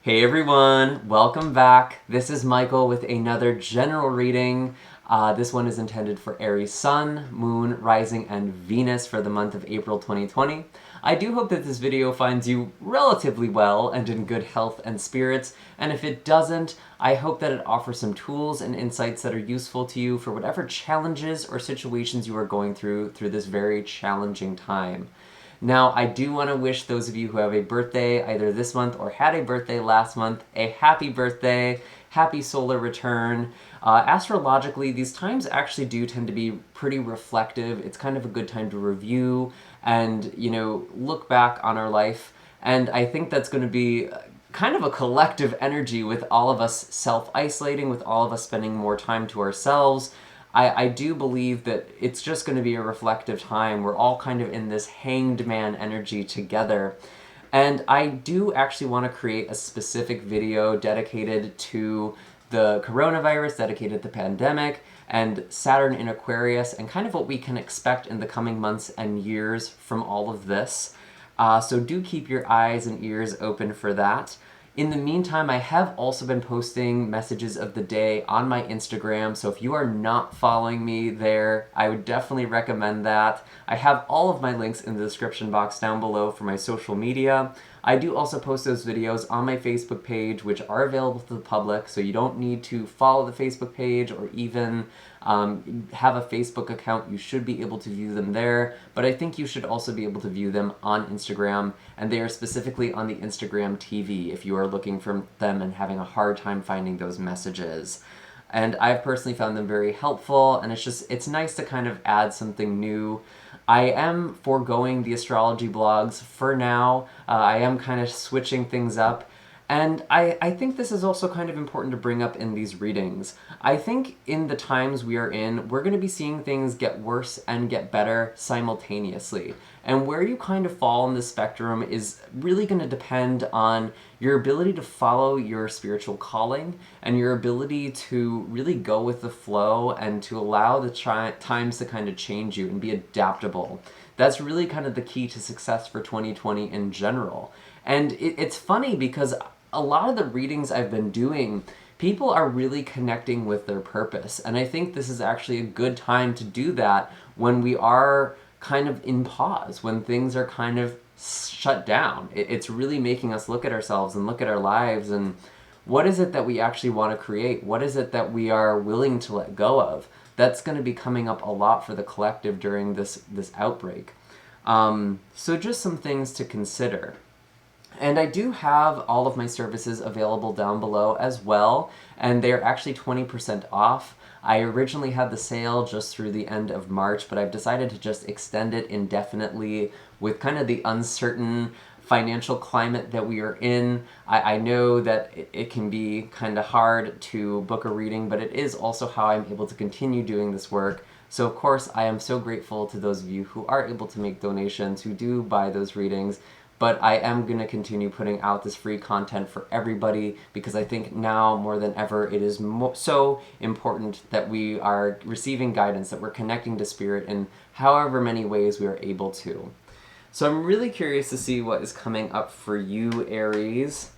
Hey everyone, welcome back. This is Michael with another general reading. This one is intended for Aries Sun, Moon, Rising, and Venus for the month of April 2020. I do hope that this video finds you relatively well and in good health and spirits, and if it doesn't, I hope that it offers some tools and insights that are useful to you for whatever challenges or situations you are going through this very challenging time. Now, I do want to wish those of you who have a birthday either this month or had a birthday last month a happy birthday, happy solar return. Astrologically, these times actually do tend to be pretty reflective. It's kind of a good time to review and, look back on our life. And I think that's going to be kind of a collective energy with all of us self-isolating, with all of us spending more time to ourselves. I do believe that it's just going to be a reflective time. We're all kind of in this hanged man energy together. And I do actually want to create a specific video dedicated to the coronavirus, dedicated to the pandemic, and Saturn in Aquarius, and kind of what we can expect in the coming months and years from all of this. So do keep your eyes and ears open for that. In the meantime, I have also been posting messages of the day on my Instagram, so if you are not following me there, I would definitely recommend that. I have all of my links in the description box down below for my social media. I do also post those videos on my Facebook page, which are available to the public, so you don't need to follow the Facebook page or even have a Facebook account. You should be able to view them there, but I think you should also be able to view them on Instagram, and they are specifically on the Instagram TV if you are looking for them and having a hard time finding those messages. And I've personally found them very helpful, and it's nice to kind of add something new. I am foregoing the astrology blogs for now. I am kind of switching things up. And I think this is also kind of important to bring up in these readings. I think in the times we are in, we're going to be seeing things get worse and get better simultaneously. And where you kind of fall in the spectrum is really going to depend on your ability to follow your spiritual calling and your ability to really go with the flow and to allow the times to kind of change you and be adaptable. That's really kind of the key to success for 2020 in general. And it's funny because a lot of the readings I've been doing, people are really connecting with their purpose. And I think this is actually a good time to do that when we are kind of in pause, when things are kind of shut down. It's really making us look at ourselves and look at our lives and what is it that we actually want to create? What is it that we are willing to let go of? That's going to be coming up a lot for the collective during this outbreak. So just some things to consider. And I do have all of my services available down below as well, and they're actually 20% off. I originally had the sale just through the end of March, but I've decided to just extend it indefinitely with kind of the uncertain financial climate that we are in. I know that it can be kind of hard to book a reading, but it is also how I'm able to continue doing this work. So of course, I am so grateful to those of you who are able to make donations, who do buy those readings. But I am going to continue putting out this free content for everybody because I think now more than ever it is so important that we are receiving guidance, that we're connecting to spirit in however many ways we are able to. So I'm really curious to see what is coming up for you, Aries.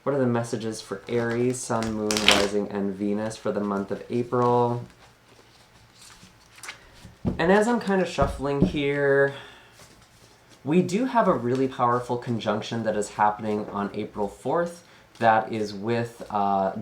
What are the messages for Aries, Sun, Moon, Rising, and Venus for the month of April? And as I'm kind of shuffling here, we do have a really powerful conjunction that is happening on April 4th that is with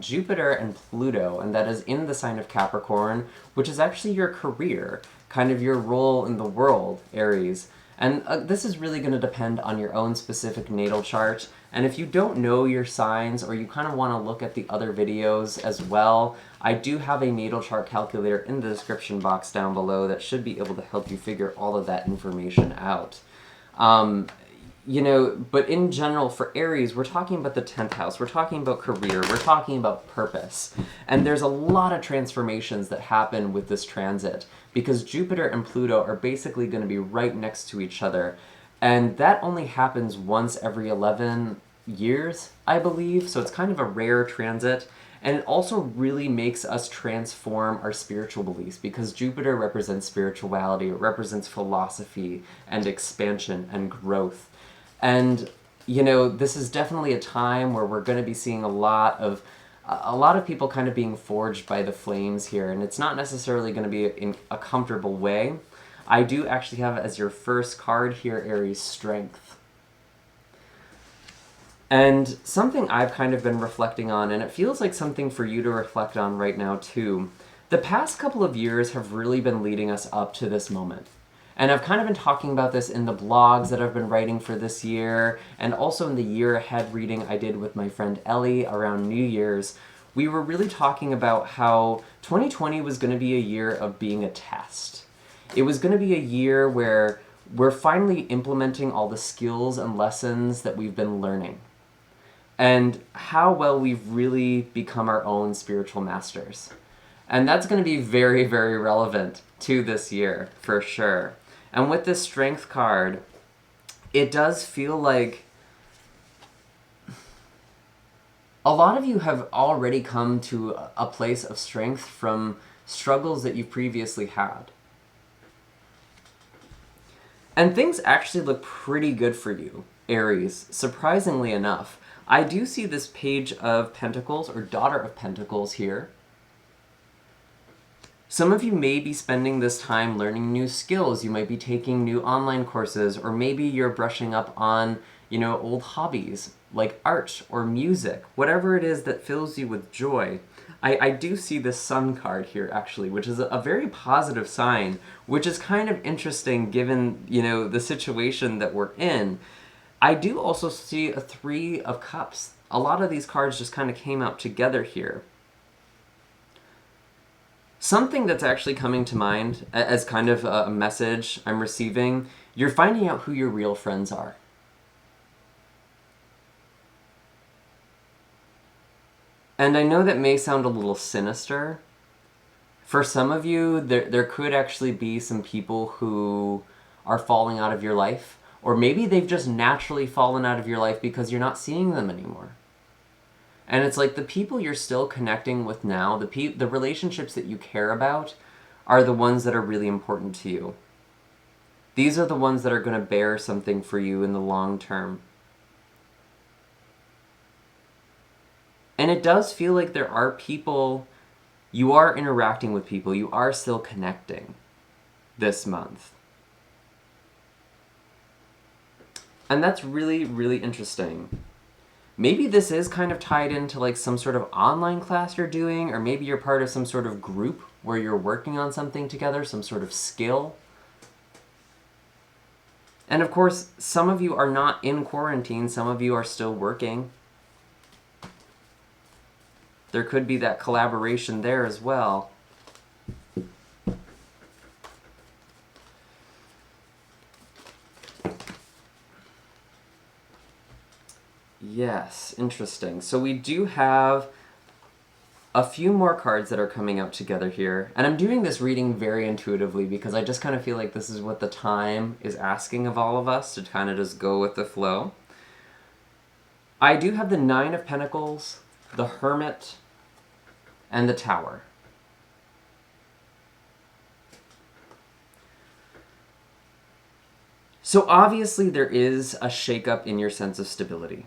Jupiter and Pluto, and that is in the sign of Capricorn, which is actually your career, kind of your role in the world, Aries. And this is really going to depend on your own specific natal chart. And if you don't know your signs, or you kind of want to look at the other videos as well, I do have a natal chart calculator in the description box down below that should be able to help you figure all of that information out. But in general, for Aries, we're talking about the 10th house, we're talking about career, we're talking about purpose. And there's a lot of transformations that happen with this transit, because Jupiter and Pluto are basically going to be right next to each other. And that only happens once every 11 years, I believe, so it's kind of a rare transit. And it also really makes us transform our spiritual beliefs, because Jupiter represents spirituality, it represents philosophy and expansion and growth. And this is definitely a time where we're going to be seeing a lot of people kind of being forged by the flames here, and it's not necessarily going to be in a comfortable way. I do actually have as your first card here, Aries, Strength. And something I've kind of been reflecting on, and it feels like something for you to reflect on right now too. The past couple of years have really been leading us up to this moment. And I've kind of been talking about this in the blogs that I've been writing for this year, and also in the year ahead reading I did with my friend Ellie around New Year's. We were really talking about how 2020 was going to be a year of being a test. It was going to be a year where we're finally implementing all the skills and lessons that we've been learning, and how well we've really become our own spiritual masters. And that's going to be very, very relevant to this year, for sure. And with this Strength card, it does feel like a lot of you have already come to a place of strength from struggles that you previously had. And things actually look pretty good for you, Aries, surprisingly enough. I do see this Page of Pentacles, or Daughter of Pentacles here. Some of you may be spending this time learning new skills. You might be taking new online courses, or maybe you're brushing up on, old hobbies like art or music, whatever it is that fills you with joy. I do see this Sun card here, actually, which is a very positive sign, which is kind of interesting given, the situation that we're in. I do also see a Three of Cups. A lot of these cards just kind of came out together here. Something that's actually coming to mind as kind of a message I'm receiving, you're finding out who your real friends are. And I know that may sound a little sinister. For some of you, there could actually be some people who are falling out of your life, or maybe they've just naturally fallen out of your life because you're not seeing them anymore. And it's like the people you're still connecting with now, the relationships that you care about, are the ones that are really important to you. These are the ones that are going to bear something for you in the long term. And it does feel like there are people, you are interacting with people, you are still connecting this month. And that's really, really interesting. Maybe this is kind of tied into like some sort of online class you're doing, or maybe you're part of some sort of group where you're working on something together, some sort of skill. And of course, some of you are not in quarantine, some of you are still working. There could be that collaboration there as well. Yes, interesting. So we do have a few more cards that are coming out together here. And I'm doing this reading very intuitively because I just kind of feel like this is what the time is asking of all of us, to kind of just go with the flow. I do have the Nine of Pentacles, the Hermit, and the Tower. So obviously there is a shakeup in your sense of stability.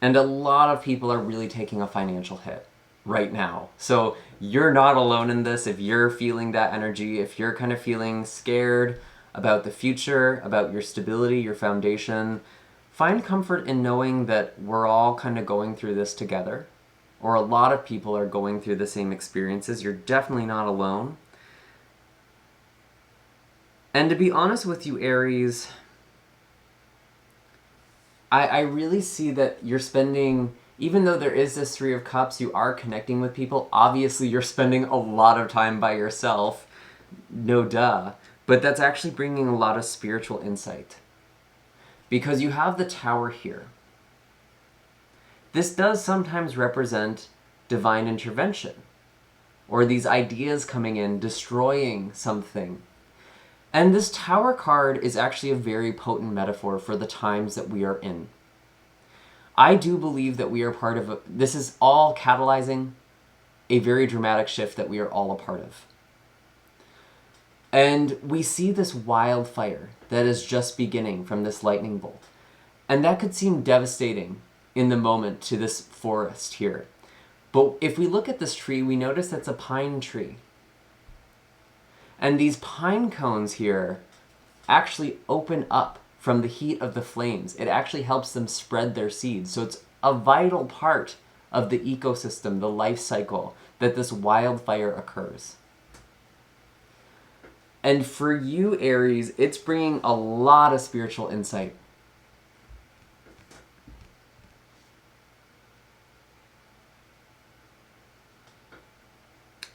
And a lot of people are really taking a financial hit right now. So you're not alone in this. If you're feeling that energy, if you're kind of feeling scared about the future, about your stability, your foundation, find comfort in knowing that we're all kind of going through this together. Or a lot of people are going through the same experiences. You're definitely not alone. And to be honest with you, Aries, I really see that you're spending, even though there is this Three of Cups, you are connecting with people. Obviously, you're spending a lot of time by yourself. No duh. But that's actually bringing a lot of spiritual insight. Because you have the Tower here. This does sometimes represent divine intervention, or these ideas coming in, destroying something. And this Tower card is actually a very potent metaphor for the times that we are in. I do believe that we are part of this is all catalyzing a very dramatic shift that we are all a part of. And we see this wildfire that is just beginning from this lightning bolt. And that could seem devastating in the moment to this forest here. But if we look at this tree, we notice it's a pine tree. And these pine cones here actually open up from the heat of the flames. It actually helps them spread their seeds. So it's a vital part of the ecosystem, the life cycle, that this wildfire occurs. And for you, Aries, it's bringing a lot of spiritual insight.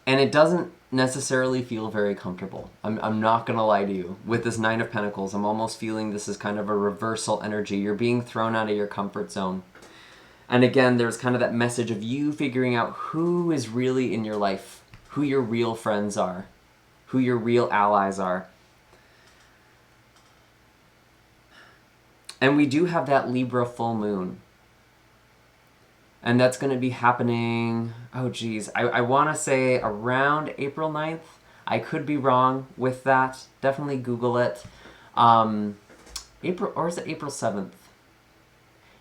And it doesn't necessarily feel very comfortable. I'm not going to lie to you. With this Nine of Pentacles, I'm almost feeling this is kind of a reversal energy. You're being thrown out of your comfort zone. And again, there's kind of that message of you figuring out who is really in your life, who your real friends are, who your real allies are. And we do have that Libra full moon. And that's going to be happening, oh geez, I want to say around April 9th. I could be wrong with that. Definitely Google it. April, or is it April 7th?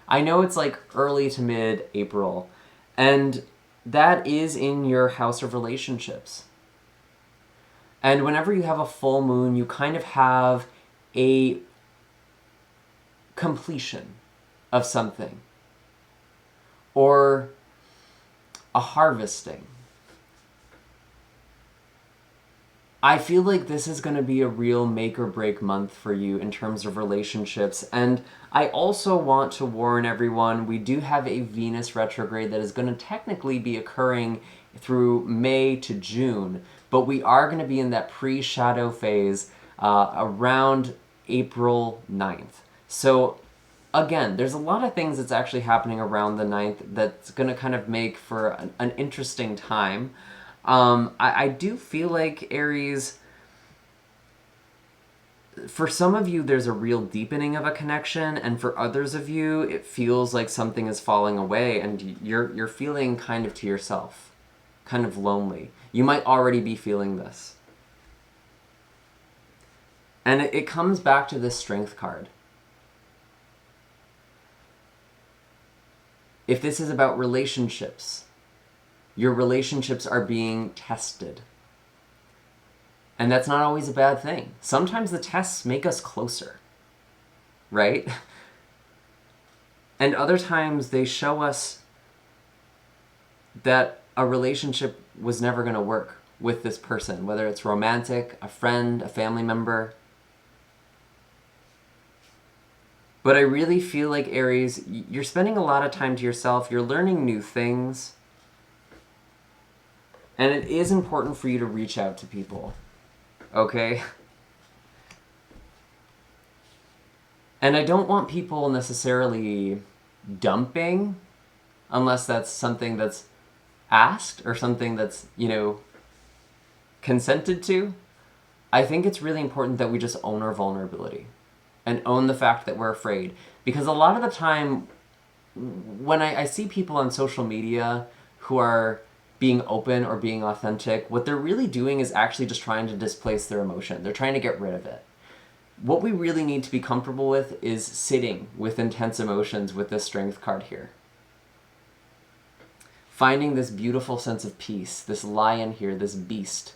I know it's like early to mid-April. And that is in your house of relationships. And whenever you have a full moon, you kind of have a completion of something. Or a harvesting. I feel like this is going to be a real make or break month for you in terms of relationships. And I also want to warn everyone, we do have a Venus retrograde that is going to technically be occurring through May to June. But we are going to be in that pre-shadow phase around April 9th. So again, there's a lot of things that's actually happening around the 9th that's going to kind of make for an interesting time. I do feel like, Aries, for some of you, there's a real deepening of a connection, and for others of you, it feels like something is falling away, and you're feeling kind of to yourself, kind of lonely. You might already be feeling this. And it comes back to this Strength card. If this is about relationships, your relationships are being tested. And that's not always a bad thing. Sometimes the tests make us closer, right? And other times they show us that a relationship was never going to work with this person, whether it's romantic, a friend, a family member. But I really feel like, Aries, you're spending a lot of time to yourself. You're learning new things. And it is important for you to reach out to people. Okay? And I don't want people necessarily dumping unless that's something that's asked or something that's, consented to. I think it's really important that we just own our vulnerability. And own the fact that we're afraid. Because a lot of the time, when I see people on social media who are being open or being authentic, what they're really doing is actually just trying to displace their emotion. They're trying to get rid of it. What we really need to be comfortable with is sitting with intense emotions with this Strength card here. Finding this beautiful sense of peace, this lion here, this beast.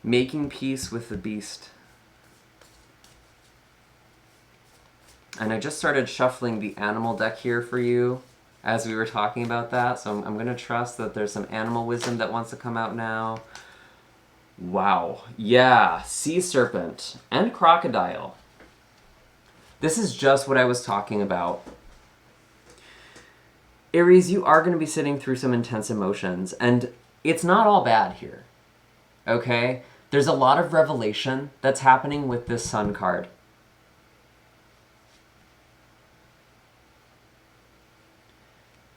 Making peace with the beast. And I just started shuffling the animal deck here for you as we were talking about that. So I'm going to trust that there's some animal wisdom that wants to come out now. Wow. Yeah. Sea serpent and crocodile. This is just what I was talking about. Aries, you are going to be sitting through some intense emotions. And it's not all bad here. Okay? There's a lot of revelation that's happening with this Sun card.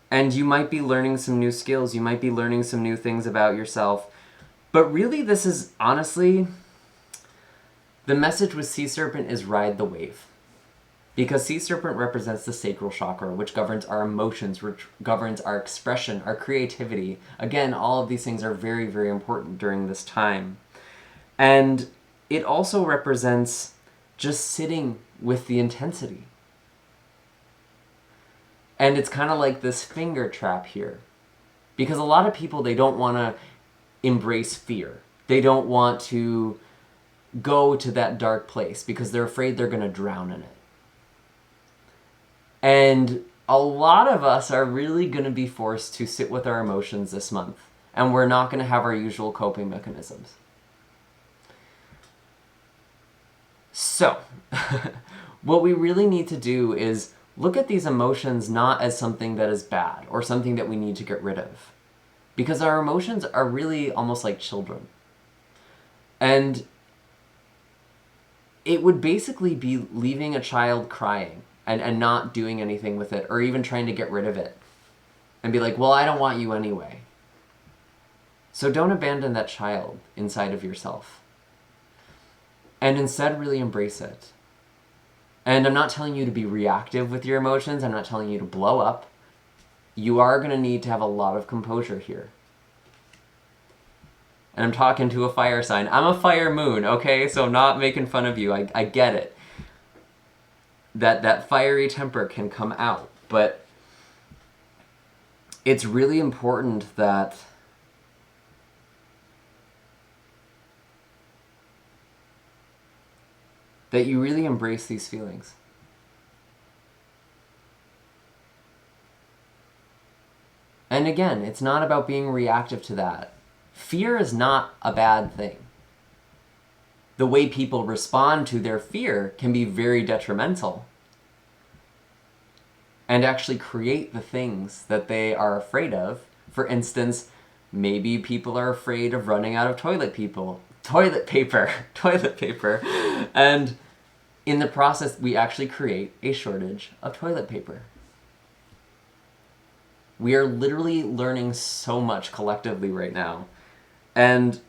And you might be learning some new skills. You might be learning some new things about yourself. But really, this is, honestly, the message with Sea Serpent is ride the wave. Because sea serpent represents the sacral chakra, which governs our emotions, which governs our expression, our creativity. Again, all of these things are very, very important during this time. And it also represents just sitting with the intensity. And it's kind of like this finger trap here. Because a lot of people, they don't want to embrace fear. They don't want to go to that dark place because they're afraid they're going to drown in it. And a lot of us are really going to be forced to sit with our emotions this month. And we're not going to have our usual coping mechanisms. So, what we really need to do is look at these emotions not as something that is bad or something that we need to get rid of. Because our emotions are really almost like children. And it would basically be leaving a child crying and not doing anything with it, or even trying to get rid of it. And be like, well, I don't want you anyway. So don't abandon that child inside of yourself. And instead really embrace it. And I'm not telling you to be reactive with your emotions. I'm not telling you to blow up. You are going to need to have a lot of composure here. And I'm talking to a fire sign. I'm a fire moon, okay? So I'm not making fun of you. I get it. That fiery temper can come out. But it's really important that you really embrace these feelings. And again, it's not about being reactive to that. Fear is not a bad thing. The way people respond to their fear can be very detrimental and actually create the things that they are afraid of. For instance, maybe people are afraid of running out of toilet paper, and in the process, we actually create a shortage of toilet paper. We are literally learning so much collectively right now. And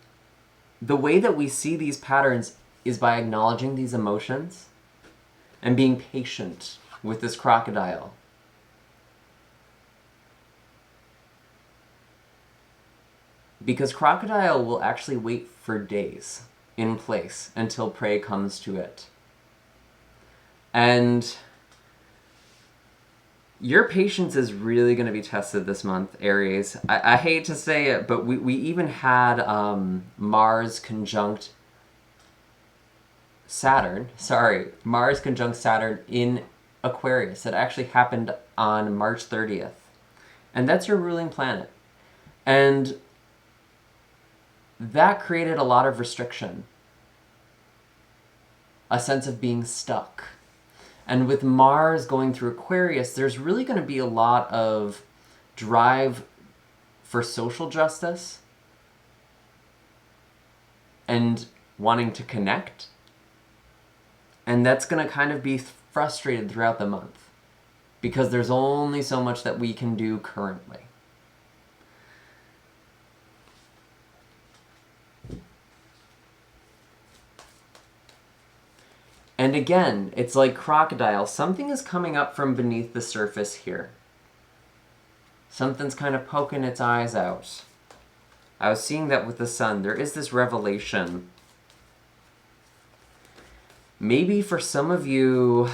the way that we see these patterns is by acknowledging these emotions and being patient with this crocodile. Because crocodile will actually wait for days in place until prey comes to it. And your patience is really going to be tested this month, Aries. I hate to say it, but we even had Mars conjunct Saturn in Aquarius. It actually happened on March 30th. And that's your ruling planet. And that created a lot of restriction. A sense of being stuck. And with Mars going through Aquarius, there's really going to be a lot of drive for social justice and wanting to connect. And that's going to kind of be frustrated throughout the month because there's only so much that we can do currently. And again, it's like crocodile. Something is coming up from beneath the surface here. Something's kind of poking its eyes out. I was seeing that with the sun. There is this revelation. Maybe for some of you,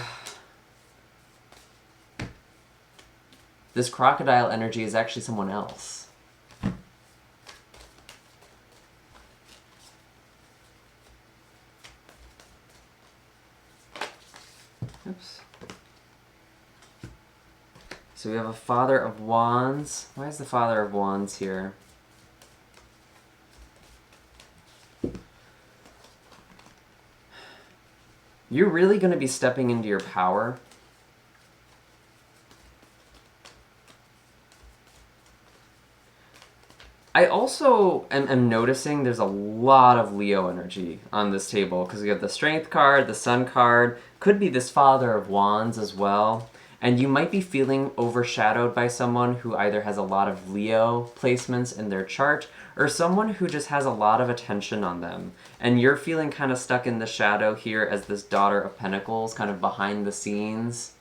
this crocodile energy is actually someone else. Oops. So we have a Father of Wands. Why is the Father of Wands here? You're really going to be stepping into your power. I also am noticing there's a lot of Leo energy on this table because we have the Strength card, the Sun card, could be this Father of Wands as well. And you might be feeling overshadowed by someone who either has a lot of Leo placements in their chart or someone who just has a lot of attention on them. And you're feeling kind of stuck in the shadow here as this Daughter of Pentacles, kind of behind the scenes.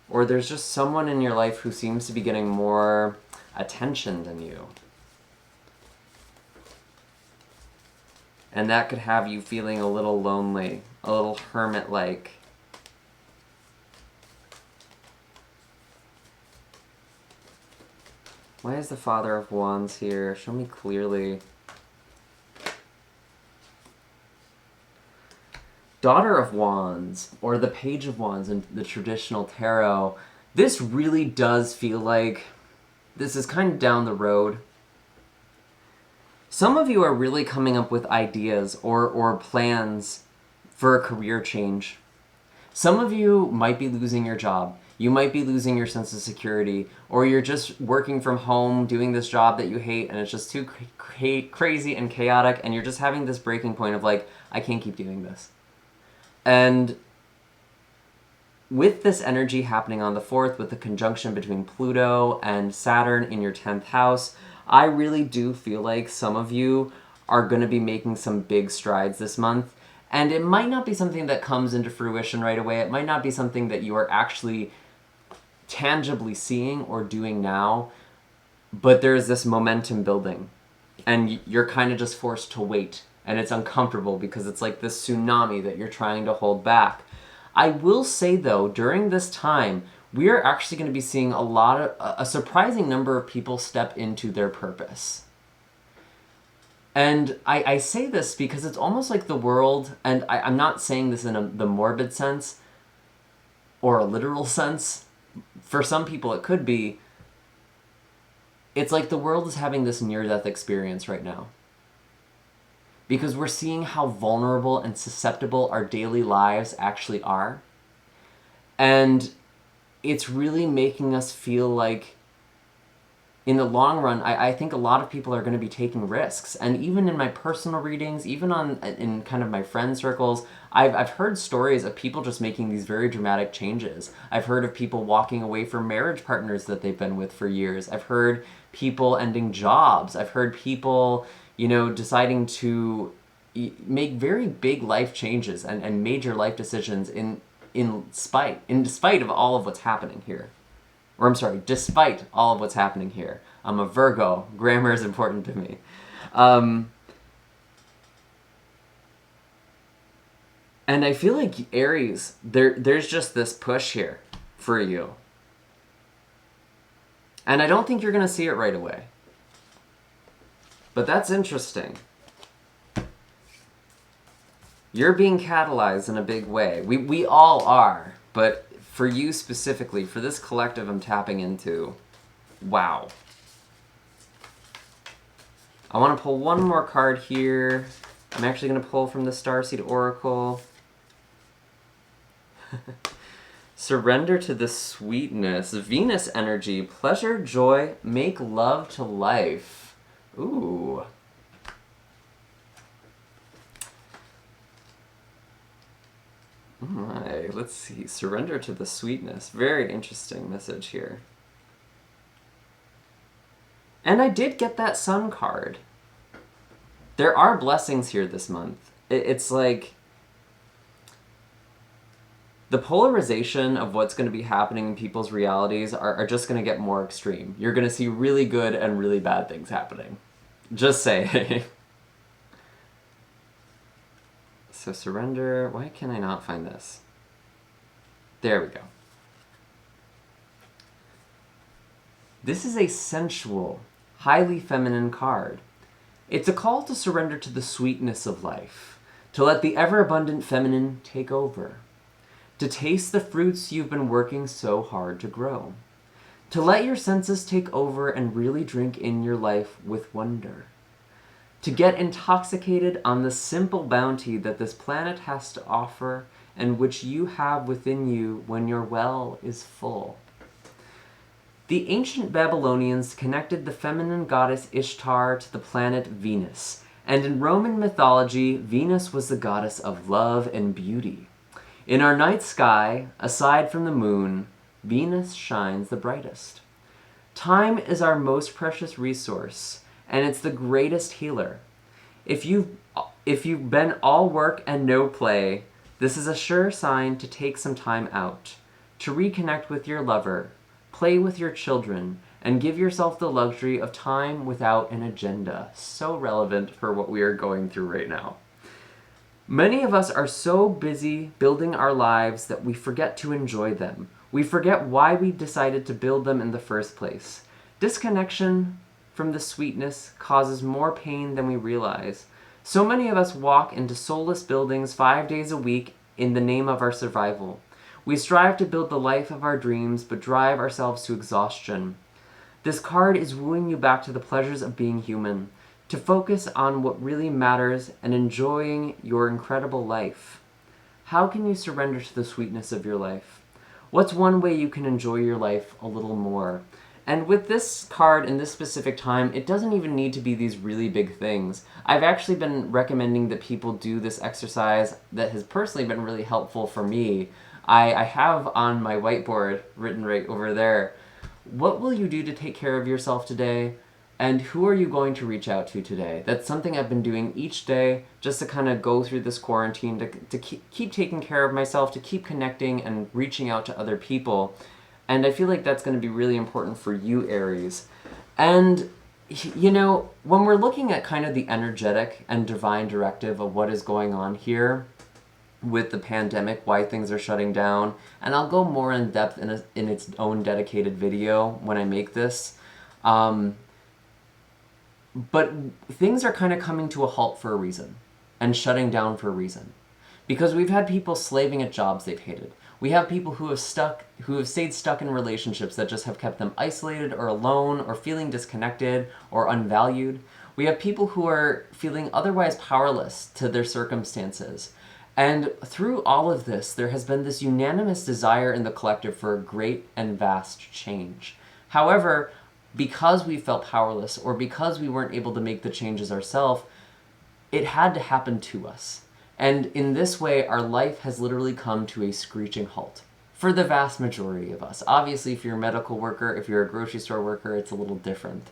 Or there's just someone in your life who seems to be getting more attention than you. And that could have you feeling a little lonely, a little hermit-like. Why is the Father of Wands here? Show me clearly. Daughter of Wands, or the Page of Wands in the traditional tarot, this really does feel like this is kind of down the road. Some of you are really coming up with ideas or plans for a career change. Some of you might be losing your job. You might be losing your sense of security, or you're just working from home, doing this job that you hate, and it's just too crazy and chaotic, and you're just having this breaking point of like, I can't keep doing this. And with this energy happening on the 4th, with the conjunction between Pluto and Saturn in your 10th house, I really do feel like some of you are going to be making some big strides this month. And it might not be something that comes into fruition right away. It might not be something that you are actually tangibly seeing or doing now. But there's this momentum building. And you're kind of just forced to wait. And it's uncomfortable because it's like this tsunami that you're trying to hold back. I will say, though, during this time, we are actually going to be seeing a surprising number of people step into their purpose. And I say this because it's almost like the world, and I'm not saying this in the morbid sense or a literal sense. For some people it could be. It's like the world is having this near-death experience right now. Because we're seeing how vulnerable and susceptible our daily lives actually are. And it's really making us feel like, in the long run, I think a lot of people are going to be taking risks. And even in my personal readings, even in kind of my friend circles, I've heard stories of people just making these very dramatic changes. I've heard of people walking away from marriage partners that they've been with for years. I've heard people ending jobs. I've heard people, deciding to make very big life changes and major life decisions in spite of all of what's happening here. Or I'm sorry, despite all of what's happening here. I'm a Virgo. Grammar is important to me. And I feel like Aries, there's just this push here for you. And I don't think you're going to see it right away. But that's interesting. You're being catalyzed in a big way. We all are, but for you specifically, for this collective I'm tapping into, wow. I want to pull one more card here. I'm actually going to pull from the Starseed Oracle. Surrender to the sweetness. Venus energy. Pleasure, joy, make love to life. Ooh. Alright, let's see. Surrender to the sweetness. Very interesting message here. And I did get that Sun card. There are blessings here this month. It's like the polarization of what's going to be happening in people's realities are just going to get more extreme. You're going to see really good and really bad things happening. Just saying. So surrender. Why can I not find this? There we go. This is a sensual, highly feminine card. It's a call to surrender to the sweetness of life, to let the ever-abundant feminine take over, to taste the fruits you've been working so hard to grow, to let your senses take over and really drink in your life with wonder, to get intoxicated on the simple bounty that this planet has to offer and which you have within you when your well is full. The ancient Babylonians connected the feminine goddess Ishtar to the planet Venus, and in Roman mythology, Venus was the goddess of love and beauty. In our night sky, aside from the moon, Venus shines the brightest. Time is our most precious resource, and it's the greatest healer. If you've been all work and no play, this is a sure sign to take some time out, to reconnect with your lover, play with your children, and give yourself the luxury of time without an agenda. So relevant for what we are going through right now. Many of us are so busy building our lives that we forget to enjoy them. We forget why we decided to build them in the first place. Disconnection from the sweetness causes more pain than we realize. So many of us walk into soulless buildings 5 days a week in the name of our survival. We strive to build the life of our dreams, but drive ourselves to exhaustion. This card is wooing you back to the pleasures of being human, to focus on what really matters and enjoying your incredible life. How can you surrender to the sweetness of your life? What's one way you can enjoy your life a little more? And with this card in this specific time, it doesn't even need to be these really big things. I've actually been recommending that people do this exercise that has personally been really helpful for me. I have on my whiteboard, written right over there, what will you do to take care of yourself today? And who are you going to reach out to today? That's something I've been doing each day just to kind of go through this quarantine, to keep taking care of myself, to keep connecting and reaching out to other people. And I feel like that's going to be really important for you, Aries. And, you know, when we're looking at kind of the energetic and divine directive of what is going on here with the pandemic, why things are shutting down, and I'll go more in depth in its own dedicated video when I make this. But things are kind of coming to a halt for a reason, and shutting down for a reason. Because we've had people slaving at jobs they've hated. We have people who have stayed stuck in relationships that just have kept them isolated or alone or feeling disconnected or unvalued. We have people who are feeling otherwise powerless to their circumstances. And through all of this, there has been this unanimous desire in the collective for a great and vast change. However, because we felt powerless or because we weren't able to make the changes ourselves, it had to happen to us. And in this way, our life has literally come to a screeching halt for the vast majority of us. Obviously, if you're a medical worker, if you're a grocery store worker, it's a little different.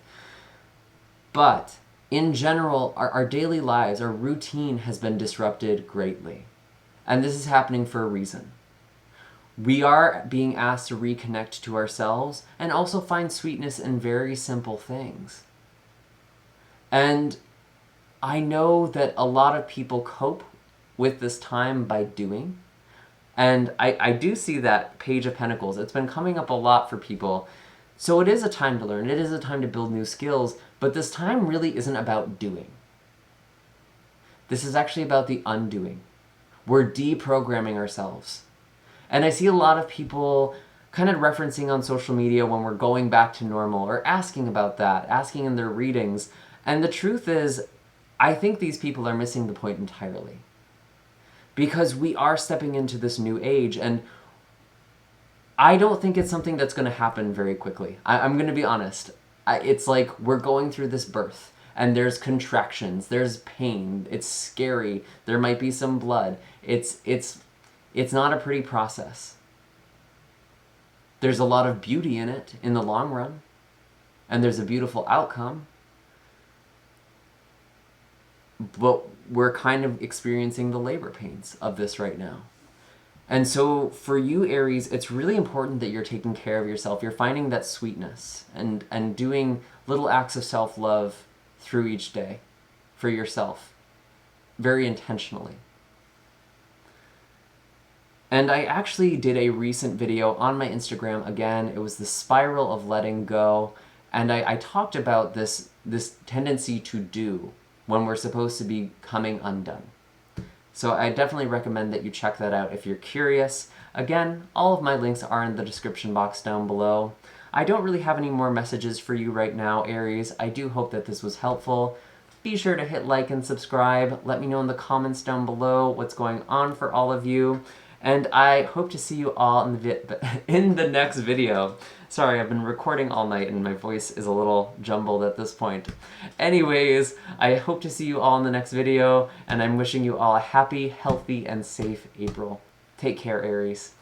But in general, our daily lives, our routine has been disrupted greatly. And this is happening for a reason. We are being asked to reconnect to ourselves and also find sweetness in very simple things. And I know that a lot of people cope with this time by doing. And I do see that Page of Pentacles. It's been coming up a lot for people. So it is a time to learn. It is a time to build new skills. But this time really isn't about doing. This is actually about the undoing. We're deprogramming ourselves. And I see a lot of people kind of referencing on social media when we're going back to normal or asking about that, asking in their readings. And the truth is, I think these people are missing the point entirely. Because we are stepping into this new age, and I don't think it's something that's going to happen very quickly. I'm going to be honest. It's like we're going through this birth, and there's contractions, there's pain, it's scary, there might be some blood. It's not a pretty process. There's a lot of beauty in it in the long run, and there's a beautiful outcome. But we're kind of experiencing the labor pains of this right now. And so for you, Aries, it's really important that you're taking care of yourself. You're finding that sweetness and doing little acts of self-love through each day for yourself, very intentionally. And I actually did a recent video on my Instagram. Again, it was the spiral of letting go. And I talked about this tendency to do when we're supposed to be coming undone. So I definitely recommend that you check that out if you're curious. Again, all of my links are in the description box down below. I don't really have any more messages for you right now, Aries. I do hope that this was helpful. Be sure to hit like and subscribe. Let me know in the comments down below what's going on for all of you. And I hope to see you all in the next video. Sorry, I've been recording all night and my voice is a little jumbled at this point. Anyways, I hope to see you all in the next video, and I'm wishing you all a happy, healthy, and safe April. Take care, Aries.